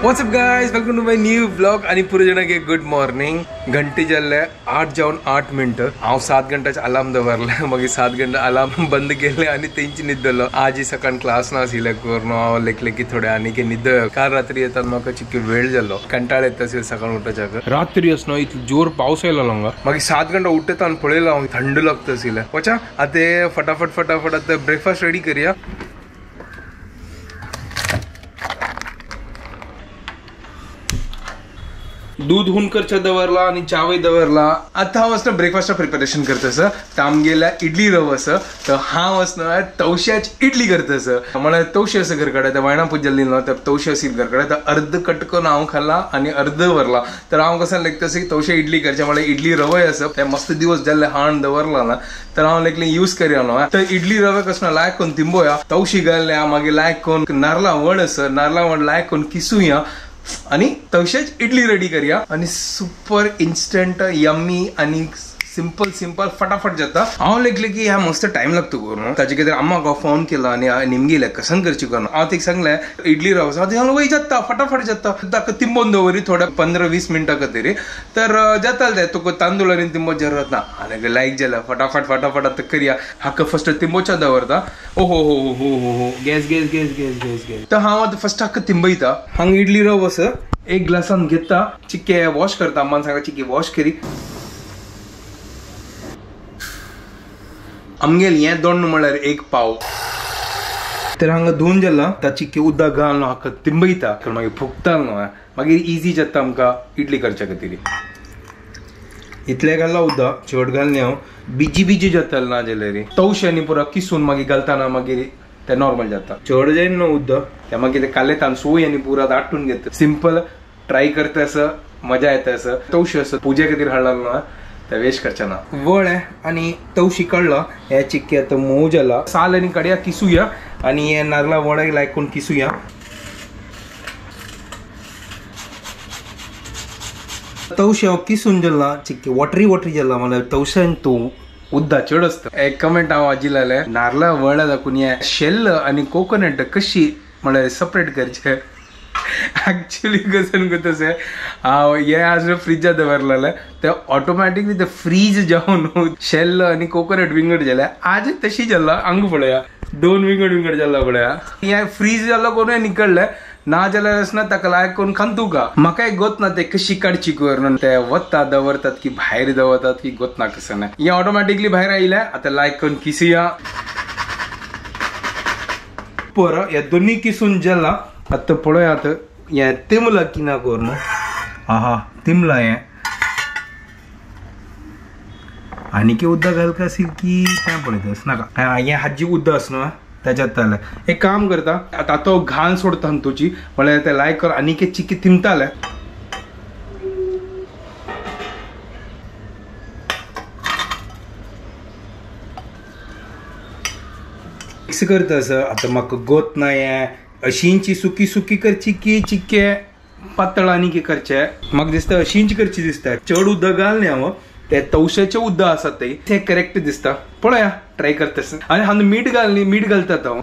What's up guys, welcome to my new vlog आणि पुरे जणांगे good morning. घंटी जाल्ले 8 जावन 8 मिनिटं. हांव 7 घंटाचे अलार्म दवरले, मागीर 7 घंटा अलार्म बंद केले आणि तेंची न्हिदलो. आज सकाळ क्लास ना आशिल्ले करून हांव लेखले की थोडे आनीक न्हिद. काल रात्री येतात म्हाका चिक्की वेळ जालो, कंटाळ येता आशिल्लो सकाळ उठच्याक. रात्री असनो इतलो जोर पावस आयलो हांगा. मागीर 7 घंटा उठता आनी पळयलो हांव थंड लागता आशिल्लें. वचा आतां फटाफट आतां ब्रेकफास्ट रेडी करूया. दूध हुनकरच्या दवरला आणि चावय दवरला. आता हांव असं ब्रेकफास्ट प्रिपरेशन करतस. आमगेल्या इडली रवो आसा, तर हांव असं तवश्याची इडली करतस. म्हळ्यार तवशी आसा घर कडेन, वयणा पुजल्ली न्हू, तर तवशी आशिल्ली घर कडेन. तर अर्द कट करून हांव खाल्ला आणि अर्द व्हरला. तर हांव कसं लेखतस की तवशे इडली करचे, म्हळ्यार इडली रवय आसा ते मस्त दिवस जाल्ले हाण दवरला ना, तर हांव लेखले यूज करया न्हू. तर इडली रवे कसं लायक करून तिंबोया, तवशी घालल्या, मागीर लायक करून नारळा वण आसा, नारळा वण लायक करून किसूया आणि तवशेच इडली रेडी करूया. आणि सुपर इन्स्टंट यम्मी आणि सिंपल फटाफट जाता. हांव लेखले की ह्या मस्त टाइम लागतो करून. ताजे खातीर अम्माक फोन केला आणि निमगेले कसन करची करून. हांव तिका सांगलें इडली रवा हांव वय जाता फटाफट जाता, ताका तिंबोन दवरी थोड्या 15-20 मिनटां खातीर. तर जातालें तें तुका तांदूळ आनी तिंबो जरत ना. हांवें लायक जालें फटाफट आतां करया. हाका फर्स्ट तिंबोच्या दवरता. ओहो हो हो हो हो गॅस. तर हांव आतां फर्स्ट हाका तिंबयता. हांगा इडली रवो आसा, एक ग्लासान घेता, चिक्के वॉश करता. अम्मान सांगा चिक्के वॉश करी. आमगेल हें दोन म्हळ्यार 1 पाव. तर हांगा धुवन जाला, ताची उदक घालून हाका तिंबयता. मागीर फुगता न्हू, मागीर इजी जाता आमकां इडली करच्या खातीर. इतले घालला उदक, चड घालनी हांव बिजी जातालें ना जाल्यार. तवश्यांनी पुरो किसून मागीर घालतना मागीर ते नॉर्मल जाता. चड जायना न्हू उदक, ते मागीर ते कालेतान सोयांनी पुरो दाटून घेता. सिंपल ट्राय करता असं मजा येता. असं तवशी असं पुजे खातीर हाडला न्हू, ते वेस्ट करचे ना. वळ आणि तवशी काढला. हे चिक्की आता मोव जाला, साल आणि कड्या किसूया आणि हे नारळा वडाक लायक करून किसूया. तवशी हांव किसून जाला, चिक्की वॉटरी जाला. मला तवशान तू उद्दा चड असतं. एक कमेंट हांव वाची लायले, नारळा वडा दाखवून हे शेल आणि कोकोनट कशी म्हळ्यार सेपरेट करचे. ऍक्च्युली कसं तसे हांव हे आज फ्रीजात दवरलेले, ते ऑटोमॅटिकली ते फ्रीज जावन शेल आणि कोकोनट विंगड जाले. आज तशी जाला हांगा पळया 2 विंगड जाला पळया. हे फ्रीज जाला कोणूय निकळले ना जाल्यार ना ताका लायक करून खांतू का. म्हाका एक गोत ना ते कशी काडची करून. ते वतात दवरतात की भायर दवरतात की गोत ना कसं नाही. हे ऑटोमॅटिकली भायर आयले. आता लायक करून किसूया. पर हे दोन्ही किसून जाला. आता पळया आता हे तिमला की ना करून. हा तिमला हे आणि की उदक घालका असेल की काय पळयतस नाका. हे हाजी उदक असणं त्याच्यात जालें. एक काम करता, आता तो घाण सोडता तुची, म्हळ्यार ते लायक कर आनी चिक्की तिमताले. मिक्स करता असं. आता म्हाका गोत ना हे अशींची सुकी करची की चिक्के पातळ आनी की करचे. म्हाका दिसता अशींच करची दिसता. चड उदक घाल न्ही हांव, ते तवशाचे उदक आसात ते करेक्ट दिसता. पळया ट्राय करतास. आनी हांव मीठ घालनी, मीठ घालतात हांव.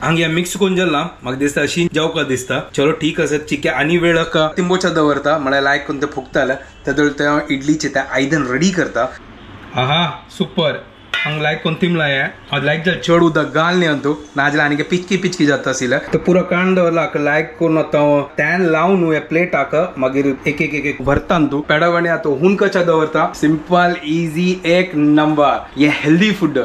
हांगा मिक्स करून जाला. म्हाका दिसता अशी जावका दिसता. चलो ठीक आसा. चिक्के आनी वेळ तिंबोच्या दवरता, म्हळ्यार लायक करून ते फुगताले. ते इडलीचे ते आयदन रेडी करता. हा सुपर. हांगा लायक करून तिमला हे लायक जालें. चड उदक घाल न्ही तूं, नाजाल्यार आनी पिचकी जाता आशिल्लें. तर पुरो कांड दवरला. लायक करून आतां टॅन लावन हे प्लेटाक मागीर एक भरता तूं. पेडावणी आतां हुनकच्या दवरता. सिंपल इजी एक नंबर. हे हेल्दी फूड.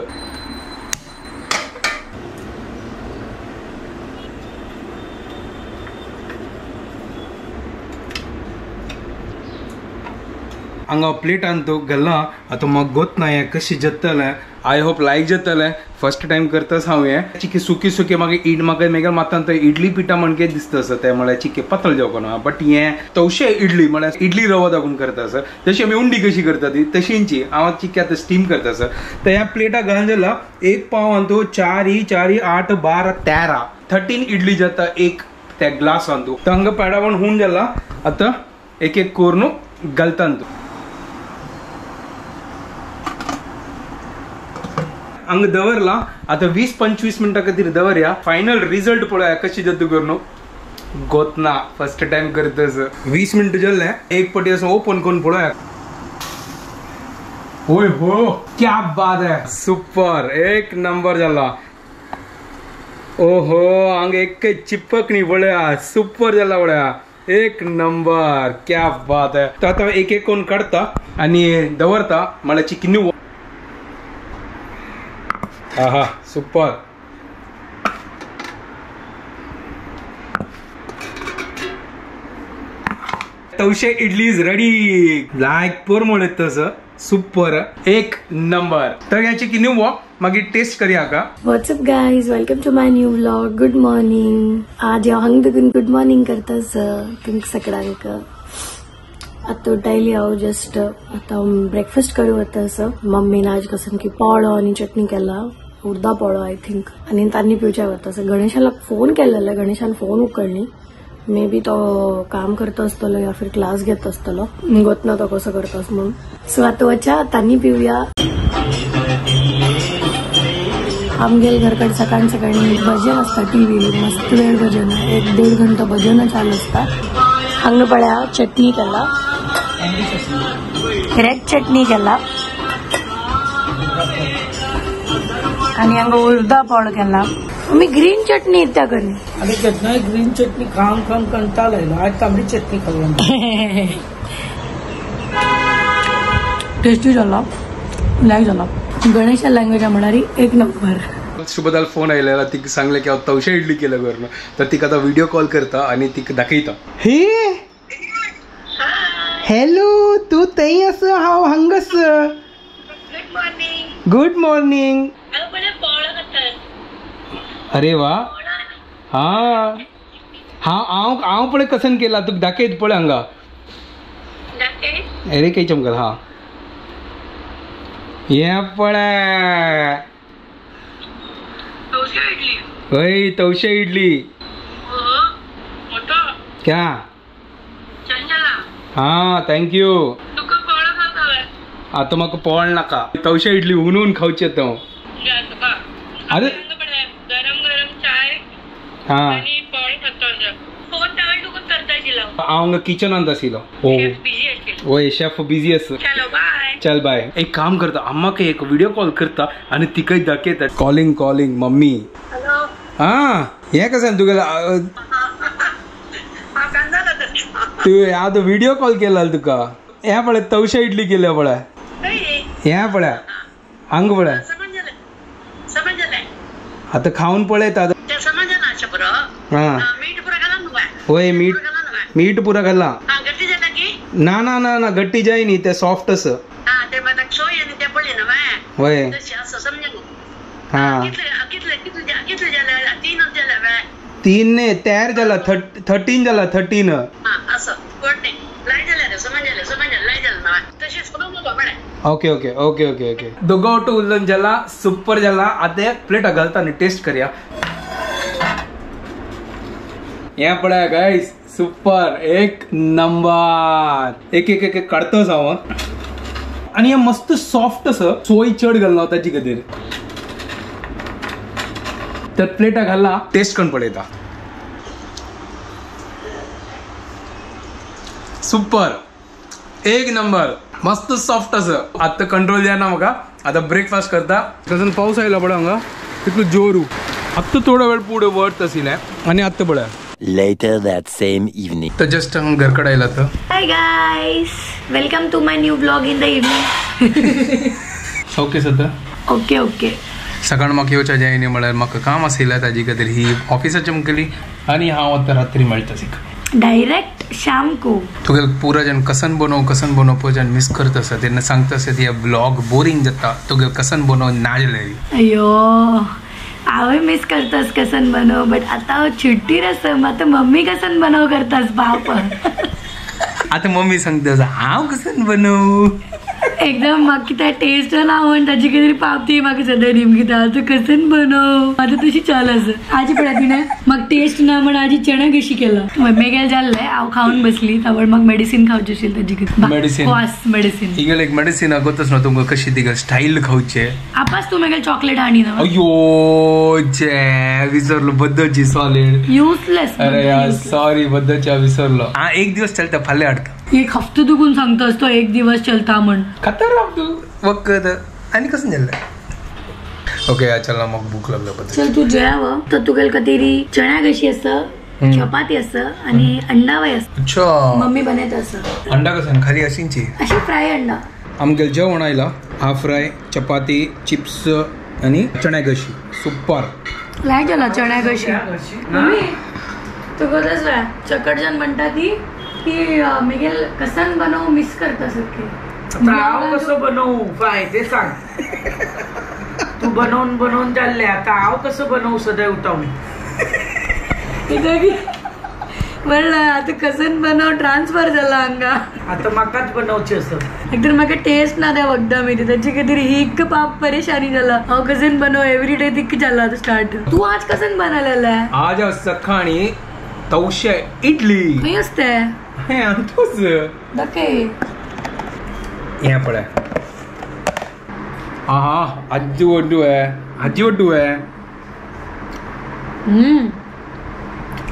हांगा प्लेटान तो घालना. आतां म्हाका गोत ना हें कशें जातलें. आय होप लायक जातलें. फर्स्ट टायम करतास हांव हें. चिक्की सुकी मागीर म्हाका मातान तो इडली पिठा म्हणके दिसता आसा. ते म्हळ्यार चिक्की पातळ जावंक ना. बट हें तवशें इडली म्हळ्यार इडली रवो दाखोवन करता आसा. तशी आमी उंडी कशी करता ती तशींची हांव चिक्की आतां स्टीम करता आसा. तर ह्या प्लेटाक घालून जाला 1 पाव तूं 4 8 12 13 इडली जाता एक त्या ग्लासान तूं. तर हांगा पेडावण होऊन जाला. आतां एक करून घालता तूं. हांग दवरला आता 20-25 मिनिटां खातीर दवरया फायनल रिजल्ट पळोवया कशी जाता करून गोतना फर्स्ट टाइम करतस 20 मिनिट जाल्ले एक पटी असं ओपन करून पळोवया ओय हो क्या बात है सुपर एक नंबर जाला ओहो हांग एक चिपकणी पळोवया सुपर जाला पळोवया एक नंबर क्या बात है तो आता एक एक कोण काढता आणि दवरता मला चिकनी आहा सुपर तवशे इडली इज रेडी लायक पोर म्हणत तसं सुपर एक नंबर तर याची की न्यू मागीर टेस्ट करूया का what's up guys welcome to my new vlog good morning आज हांव हंग देखून गुड मॉर्निंग करतास तुमकां सकाळक आता उठायली हांव जस्ट आता ब्रेकफास्ट करूं वतास मम्मीन आज कसन की पोळो आनी चटणी केला उर्दा पोळो आय थिंक आनी तांणी पिवच्या वतास गणेशाला फोन केलेला गणेशान फोन उखडली मे बी तो काम करता आसतलो या फिर क्लास घेत आसतलो गोतना तो कसो करतास म्हणून सो आता वचा तांणी पिवया आमगेल घरकड सकाळ सकाळी भजन असता टीव्ही मस्त वेळ भजन 1-1.5 घंटा भजन चालू असता हांग पळ्या चटणी केला रेड चटणी केला आणि हांगा उर्दा पोळ केला मी ग्रीन चटणी त्या करी अरे चटनी ग्रीन चटनी खाम खाम कंटाळा आयलो आज तांबडी चटणी खाल्ला टेस्टी झाला लायक झाला गणेशा लँग्वेज म्हणणारी एक नंबर शुभदाल फोन आयलेला ती सांगले की तवशे इडली केलं करून तर ती आता व्हिडिओ कॉल करता आणि ती दाखयता हे हॅलो तू तई अस हाव हंगस गुड मॉर्निंग अरे वा हा हा हांव पळय कसन केला तुका दाखयत पळय हांगा अरे काही चमकल हा ये पळय वय तवशे इडली क्या हा थँक्यू आता म्हाका पोळ नाका तवशे इडली उनून खावचे तो अरे हा हांव किचनांत आशिल्लो वय शेफ बिजी आसा चल बाय एक काम करता अम्माक एक व्हिडिओ कॉल करता आणि तिकय दाखयता कॉलिंग कॉलिंग मम्मी हा हे कशें तुगेला तू हांव व्हिडिओ कॉल केला तुका हे पळय तवशे इडली केल्या पळय हे पळय हांग पळय आता खाऊन पळयता हा होय मीठ पुरा घाला ना ना ना ना गट्टी जाय नी ते सॉफ्ट अस होय हा 3 ने तयार झाला 13 झाला 13 okay okay okay okay okay दोघं टू उल्लन झाला सुपर झाला आता प्लेट घालता आणि टेस्ट करूया या पळय गाइस सुपर एक नंबर एक एक एक काढतोस हांव आणि हे मस्त सॉफ्ट असं सोय चढ घालना ताची खातीर तर प्लेटा घालला टेस्ट करून पळयता सुपर एक नंबर मस्त सॉफ्ट असं आता कंट्रोल जायना म्हाका आता ब्रेकफास्ट करता कसं पाऊस आयला पळय हांगा तितलो जोरू आत्ता थोडा वेळ पुढे वरत आशिल्लें आणि आत्ता पळय Later that same evening. तर जस्ट घरकडे आयला तर hi guys welcome to my new blog in the evening okay sir okay okay सकाळ म्हाका येवच्या जाय न्ही म्हळ्यार म्हाका काम आशिल्लें ताजी खातीर ही ऑफिसाची मुखेली आणि हांव आतां रात्री मेळटा सिक डायरेक्ट शाम को तुगेल पुरा जन कसन बनव पळय जन मिस करता आसा तेन्ना सांगता आसा ती ब्लॉग बोरिंग जाता तुगेल कसन बनव ना जालें अयो आवय मिस करतास कसन बनव बट आता चिट्टी रसम आता मम्मी कसन बनव करतास बाप आता मम्मी सांगता हांव कसन बनव एकदम म्हाका त्या टेस्ट ना म्हण ताची कितें पावती म्हाका सद्या नेमकी तूं कसन बनव आतां तशी चाल आसा आजी पळय तिणें म्हाका टेस्ट ना म्हण आजी चणे कशी केला मेगेल जाल्ले हांव खावन बसली तावळ म्हाका मेडिसीन खावची आशिल्ली ताजी कितें मेडिसीन इगल एक मेडिसीन आगोतच ना तुमकां कशी तिका स्टाईल खावचे आपास तू मेगेल चॉकलेट हाडी ना अयो जे विसरलो बद्दची सॉलिड युजलेस अरे यार सॉरी बद्दच्या विसरलो हा एक दिवस चलता फाल्यां हाडटा एक हफ्तो दुखून सांगतास तो एक दिवस चलता म्हण खतरनाक तू वखद आनी कसं जाल्लें ओके चल ना म्हाका भूक लागल्या बद्दल चल तू जेव तर तुगेल कतेरी चण्या कशी आसा चपाती आसा आणि अंडावय आसा अच्छा मम्मी बनयत आसा अंडा कसं खाली अशींची अशी फ्राय अंडा आमगेल जेवण आयला हाफ फ्राय चपाती चिप्स आणि चण्या कशी सुपर लायक जाला चण्या कशी मम्मी तुका तसं चकडजन म्हणटा ती की मेगेल कसान बनव मिस करता सारखे हांव कसो बनवू फाय ते सांग तू बनवून जाल्ले आता हांव कसो बनवू सदां उठावन म्हणलं आता कसन बनव ट्रान्सफर झाला हांगा आता म्हाकाच बनवचें आसा एकतर म्हाका टेस्ट ना त्या वखदा मी त्याची काहीतरी हिक पाप परेशानी झाला हांव कसन बनव एवरी डे तिक झाला आता स्टार्ट तू आज कसन बनवलेलं आहे आज सकाळी तवशे इडली खंय असते हे आणतोच दाखय हे पळय हा आजी वड्डू आहे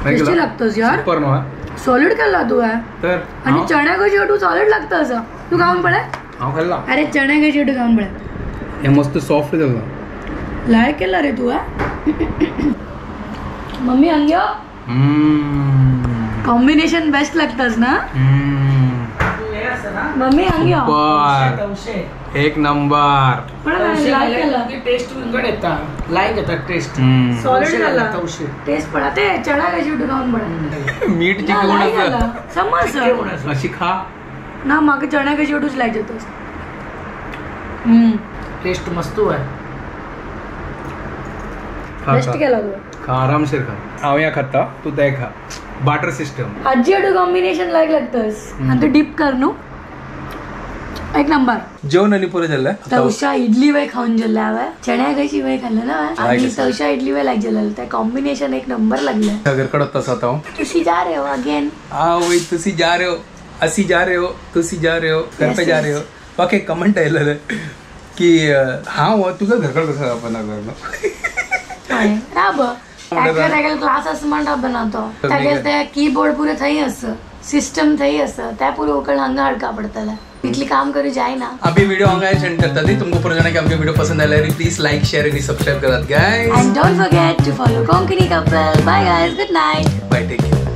टेस्टी लागतोस यार सुपर ना सॉलिड केला तू आहे तर आणि चण्या कशी तू सॉलिड लागतं असं तू खाऊन पडे हांव खाल्ला अरे चण्या कशी तू खाऊन पडे हे मस्त सॉफ्ट झालं लायक केला रे तू मम्मी अंग्यो कॉम्बिनेशन बेस्ट लागतस ना मम्मी अंग्यो सुपर एक नंबर टेस्ट विंगड येता लायक येता टेस्ट सॉलिड झाला तवशे टेस्ट पडा ते चणा कशी तू खाऊन पडे मीठ जे घेऊन समज अशी खा ना म्हाका चण्या कशी उठूच लायक जातोस टेस्ट मस्त आहे बेस्ट केला तू खा आरामशीर खा हांव या खाता तू ते खा बाटर सिस्टम आजी अडू कॉम्बिनेशन लायक लागतस आणि तू डीप कर न्हू एक नंबर जेवण आणि पुरे झालं तवशा इडली वय खाऊन जेल्ले हांवें चण्या कशी वय खाल्लं ना आणि तवशा इडली वय लायक जेल्लें ते कॉम्बिनेशन एक नंबर लागलं घर कडत तसा तो तुसी जा रहे हो अगेन वही तुसी जा रहे हो असी जा रहे हो तुसी जा रहे हो घर पे जा रहे हो बाकी कमेंट आयलेलं की हांव तुका घरकड कसं आपण राब क्लास आसा म्हण राब तो ते कीबोर्ड पूरे थंय आसा सिस्टम थंय आसा त्या पूरे उकळ हांगा हाडका पडटलें इतली काम करू जाय ना अभी वीडियो हांगा सेंड करता दी तुमको पूरा जाना कि हमके वीडियो पसंद आया प्लीज लाइक शेयर आणि सब्सक्राइब करात guys and don't forget to follow Konkani couple bye guys good night bye take care